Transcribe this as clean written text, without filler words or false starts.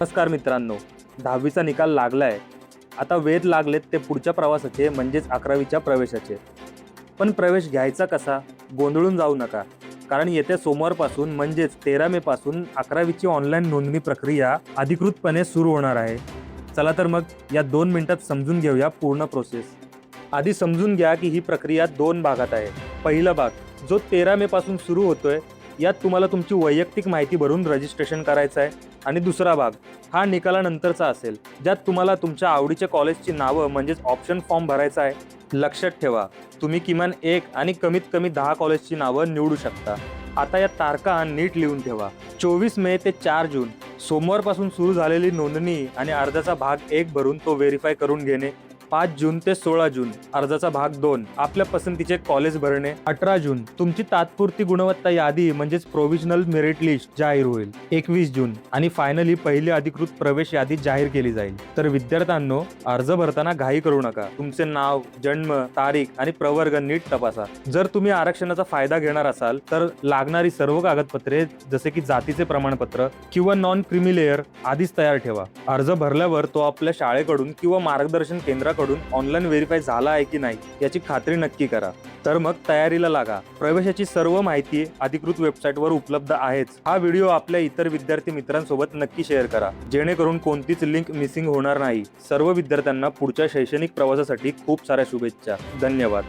नमस्कार मित्रांनो, 10वीचा निकाल लागलाय. आता वेध लागलेत ते पुढच्या प्रवासाचे म्हणजेच 11वीच्या प्रवेशाचे. पण प्रवेश घ्यायचा कसा? गोंधळून जाऊ नका. कारण येत्या सोमवारपासून म्हणजेच 13 मे पासून 11वीची ऑनलाईन नोंदणी प्रक्रिया अधिकृतपणे सुरू होणार आहे. चला तर मग या 2 मिनिटात समजून घेऊया पूर्ण प्रोसेस. आधी समजून घ्या की ही प्रक्रिया 2 भागात आहे. पहिला भाग जो 13 मे पासून सुरू होतोय, यात तुम्हाला तुमची वैयक्तिक माहिती भरून रजिस्ट्रेशन करायचं आहे. आणि दुसरा भाग हा निकालानंतरचा असेल, ज्यात तुम्हाला तुमच्या आवडीच्या कॉलेजची नावं म्हणजेच ऑप्शन फॉर्म भरायचा आहे. लक्षात ठेवा, तुम्ही किमान 1 आणि कमीत कमी 10 कॉलेजची नावं निवडू शकता. आता या तारखा नीट लिहून ठेवा. 24 मे ते 4 जून सोमवारपासून सुरू झालेली नोंदणी आणि अर्जाचा भाग 1 भरून तो व्हेरीफाय करून घेणे. 5 जून ते 16 जून अर्जाचा भाग 2 आपल्या पसंतीचे कॉलेज भरणे. 18 जून तुमची तात्पुरती गुणवत्ता यादी म्हणजेच प्रोव्हिजनल मेरिट लिस्ट जाहीर होईल. 21 जून आणि फायनली पहिली अधिकृत प्रवेश यादी जाहीर केली जाईल. तर विद्यार्थ्यांनो, अर्ज भरताना घाई करू नका. तुमचे नाव, जन्म तारीख आणि प्रवर्ग नीट तपासा. जर तुम्ही आरक्षणाचा फायदा घेणार असाल तर लागणारी सर्व कागदपत्रे जसे की जातीचे प्रमाणपत्र किंवा नॉन क्रिमी लेअर आधीच तयार ठेवा. अर्ज भरल्यावर तो आपल्या शाळेकडून किंवा मार्गदर्शन केंद्राकडून ऑनलाईन व्हेरीफाय झाला आहे की नाही याची खात्री नक्की करा. तर मग तयारीला लागा. प्रवेशाची सर्व माहिती अधिकृत वेबसाईटवर उपलब्ध आहेच. हा व्हिडिओ आपल्या इतर विद्यार्थी मित्रांसोबत नक्की शेअर करा, जेणेकरून कोणतीच लिंक मिसिंग होणार नाही. सर्व विद्यार्थ्यांना पुढच्या शैक्षणिक प्रवासासाठी खूप साऱ्या शुभेच्छा. धन्यवाद.